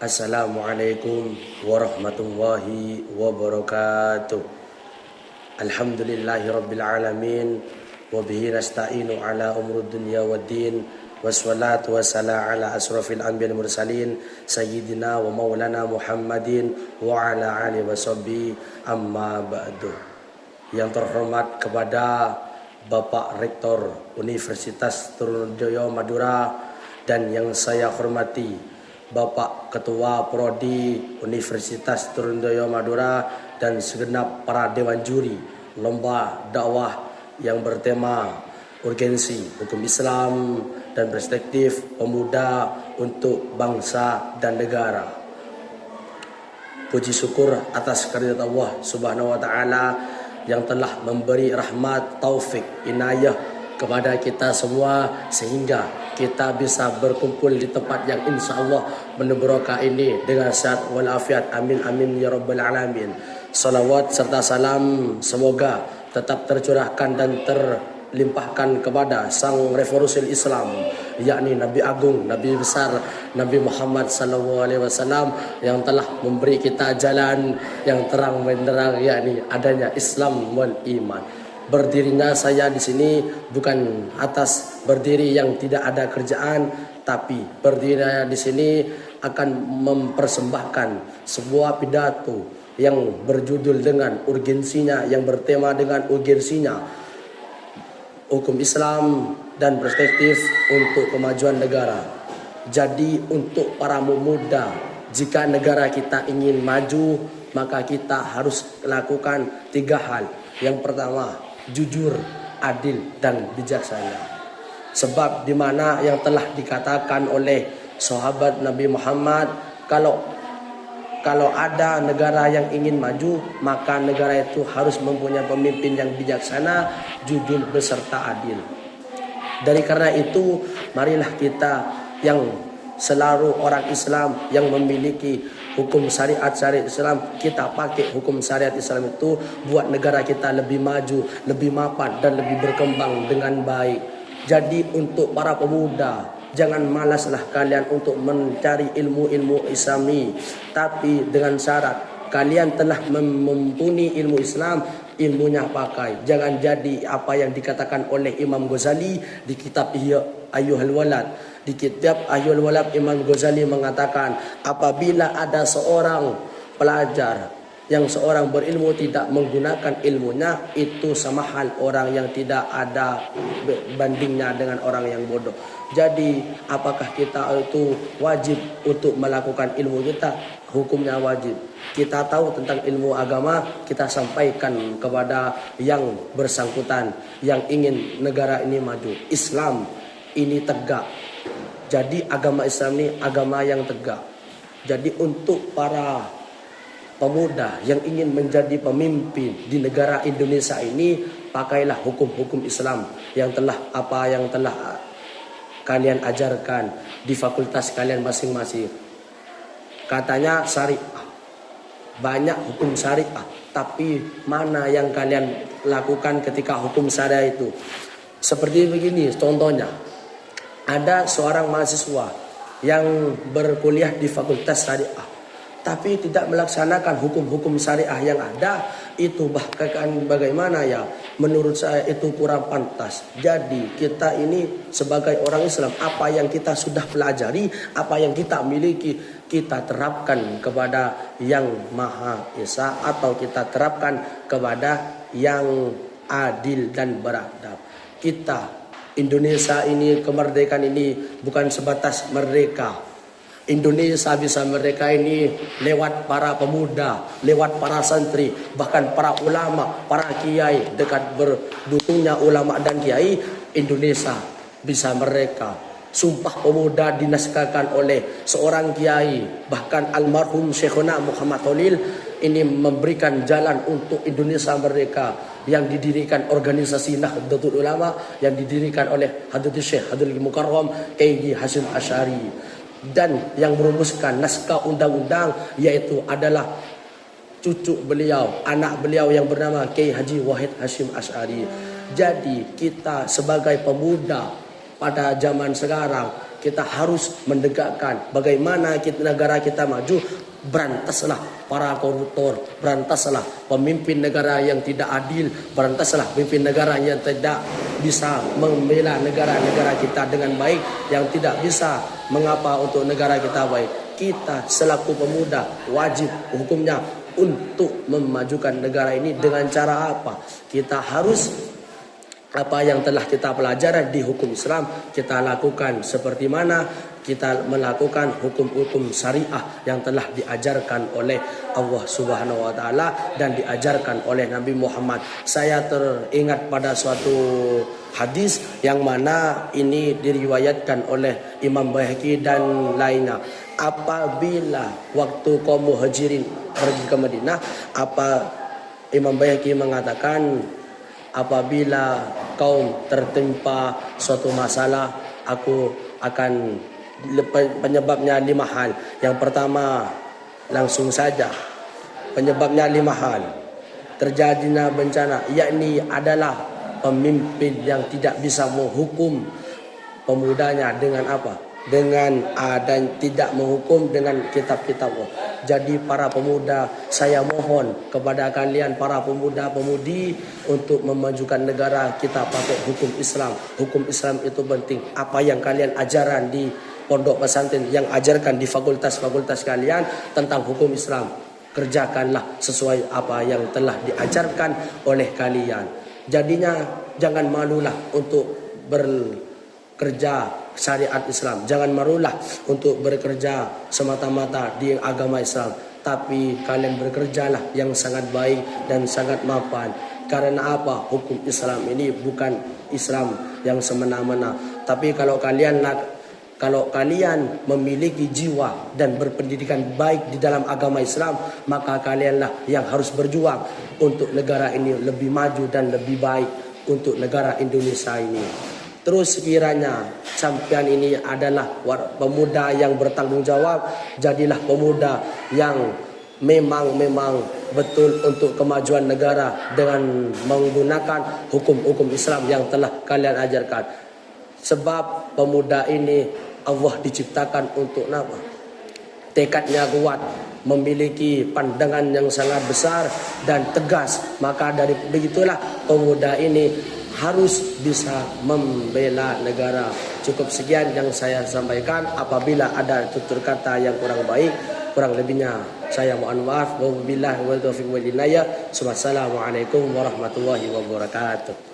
Assalamualaikum warahmatullahi wabarakatuh. Alhamdulillahi rabbil alamin. Wabihi nasta'inu ala umrud dunya waddin. Wassalatu wassalamu ala asrafil anbiya'i wal mursalin Sayyidina wa maulana Muhammadin wa ala alihi wa sahbihi amma ba'du. Yang terhormat kepada Bapak Rektor Universitas Trunojoyo Madura, dan yang saya hormati Bapak Ketua Prodi Universitas Trunojoyo Madura dan segenap para dewan juri lomba dakwah yang bertema urgensi hukum Islam dan perspektif pemuda untuk bangsa dan negara. Puji syukur atas karunia Allah Subhanahu wa taala yang telah memberi rahmat, taufik, inayah kepada kita semua sehingga kita bisa berkumpul di tempat yang insya Allah penuh berkah ini dengan sehat walafiat. Amin amin ya rabbal alamin. Salawat serta salam semoga tetap tercurahkan dan terlimpahkan kepada sang revolusi Islam, yakni Nabi Agung, Nabi besar, Nabi Muhammad SAW yang telah memberi kita jalan yang terang benderang, yakni adanya Islam wal iman. Berdirinya saya di sini bukan atas berdiri yang tidak ada kerjaan, tapi berdirinya di sini akan mempersembahkan sebuah pidato yang berjudul dengan urgensinya, yang bertema dengan urgensinya hukum Islam dan perspektif untuk kemajuan negara. Jadi untuk para pemuda, jika negara kita ingin maju, maka kita harus lakukan 3 hal. Yang pertama, jujur, adil, dan bijaksana. Sebab di mana yang telah dikatakan oleh sahabat Nabi Muhammad, kalau ada negara yang ingin maju, maka negara itu harus mempunyai pemimpin yang bijaksana, jujur, beserta adil. Dari karena itu, marilah kita yang selalu orang Islam yang memiliki hukum syariat Islam, kita pakai hukum syariat Islam itu buat negara kita lebih maju, lebih mapan, dan lebih berkembang dengan baik. Jadi untuk para pemuda, jangan malaslah kalian untuk mencari ilmu-ilmu Islami, tapi dengan syarat kalian telah mempunyai ilmu Islam, ilmunya pakai. Jangan jadi apa yang dikatakan oleh Imam Ghazali di kitab Ayyuhal Walad. Di kitab Ayyuhal Walad Imam Ghazali mengatakan, apabila ada seorang pelajar yang seorang berilmu tidak menggunakan ilmunya, itu sama hal orang yang tidak ada bandingnya dengan orang yang bodoh. Jadi apakah kita itu wajib untuk melakukan ilmu kita? Hukumnya wajib. Kita tahu tentang ilmu agama, kita sampaikan kepada yang bersangkutan, yang ingin negara ini maju. Islam ini tegak. Jadi agama Islam ini agama yang tegak. Jadi untuk para pemuda yang ingin menjadi pemimpin di negara Indonesia ini, pakailah hukum-hukum Islam yang telah kalian ajarkan di fakultas kalian masing-masing. Katanya syariah, banyak hukum syariah, tapi mana yang kalian lakukan ketika hukum syariah itu? Seperti begini contohnya, ada seorang mahasiswa yang berkuliah di fakultas syariah, tapi tidak melaksanakan hukum-hukum syariah yang ada. Itu bahkan bagaimana ya, menurut saya itu kurang pantas. Jadi kita ini sebagai orang Islam, apa yang kita sudah pelajari, apa yang kita miliki, kita terapkan kepada yang Maha Esa, atau kita terapkan kepada yang adil dan beradab. Kita Indonesia ini, kemerdekaan ini bukan sebatas merdeka. Indonesia bisa merdeka ini lewat para pemuda, lewat para santri, bahkan para ulama, para kiai. Dekat berdukungnya ulama dan kiai, Indonesia bisa merdeka. Sumpah Pemuda dinaskahkan oleh seorang kiai, bahkan almarhum Syekhuna Muhammad Khalil, ini memberikan jalan untuk Indonesia merdeka, yang didirikan organisasi Nahdlatul Ulama yang didirikan oleh Hadratus Syekh Abdul Mukarram Kiai Hasyim Asy'ari. Dan yang merumuskan naskah undang-undang yaitu adalah cucu beliau, anak beliau yang bernama Kiai Haji Wahid Hasyim Asy'ari. Jadi kita sebagai pemuda pada zaman sekarang kita harus mendegakkan bagaimana negara kita maju. Berantaslah para koruptor, berantaslah pemimpin negara yang tidak adil, berantaslah pemimpin negara yang tidak bisa membela negara-negara kita dengan baik, yang tidak bisa mengapa untuk negara kita baik. Kita selaku pemuda wajib hukumnya untuk memajukan negara ini dengan cara apa? Kita harus apa yang telah kita pelajari di hukum Islam kita lakukan, seperti mana kita melakukan hukum-hukum syariah yang telah diajarkan oleh Allah Subhanahu wa taala dan diajarkan oleh Nabi Muhammad. Saya teringat pada suatu hadis yang mana ini diriwayatkan oleh Imam Baihaqi dan lainnya. Apabila waktu kaum muhajirin pergi ke Madinah, Imam Baihaqi mengatakan, apabila kaum tertimpa suatu masalah, aku akan penyebabnya 5 hal. Yang pertama, langsung saja penyebabnya 5 hal. Terjadinya bencana, yakni adalah pemimpin yang tidak bisa menghukum pemudanya dengan apa? Dan tidak menghukum dengan kitab-kitab Allah. Jadi para pemuda, saya mohon kepada kalian para pemuda-pemudi untuk memajukan negara kita pakai hukum Islam. Hukum Islam itu penting. Apa yang kalian ajaran di pondok pesantren, yang ajarkan di fakultas-fakultas kalian tentang hukum Islam, kerjakanlah sesuai apa yang telah diajarkan oleh kalian. Jadinya jangan malulah untuk bekerja syariat Islam. Jangan malulah untuk bekerja semata-mata di agama Islam. Tapi kalian bekerjalah yang sangat baik dan sangat mapan. Karena apa? Hukum Islam ini bukan Islam yang semena-mena. Tapi kalau kalian memiliki jiwa dan berpendidikan baik di dalam agama Islam, maka kalianlah yang harus berjuang untuk negara ini lebih maju dan lebih baik untuk negara Indonesia ini. Terus sekiranya sampean ini adalah pemuda yang bertanggung jawab, jadilah pemuda yang memang betul untuk kemajuan negara dengan menggunakan hukum-hukum Islam yang telah kalian ajarkan. Sebab pemuda ini Allah diciptakan untuk apa? Tekadnya kuat, memiliki pandangan yang sangat besar dan tegas. Maka dari begitulah pemuda ini harus bisa membela negara. Cukup sekian yang saya sampaikan. Apabila ada tutur kata yang kurang baik, kurang lebihnya saya mohon maaf. Wabillahi wal taufiq wal hidayah. Wassalamualaikum warahmatullahi wabarakatuh.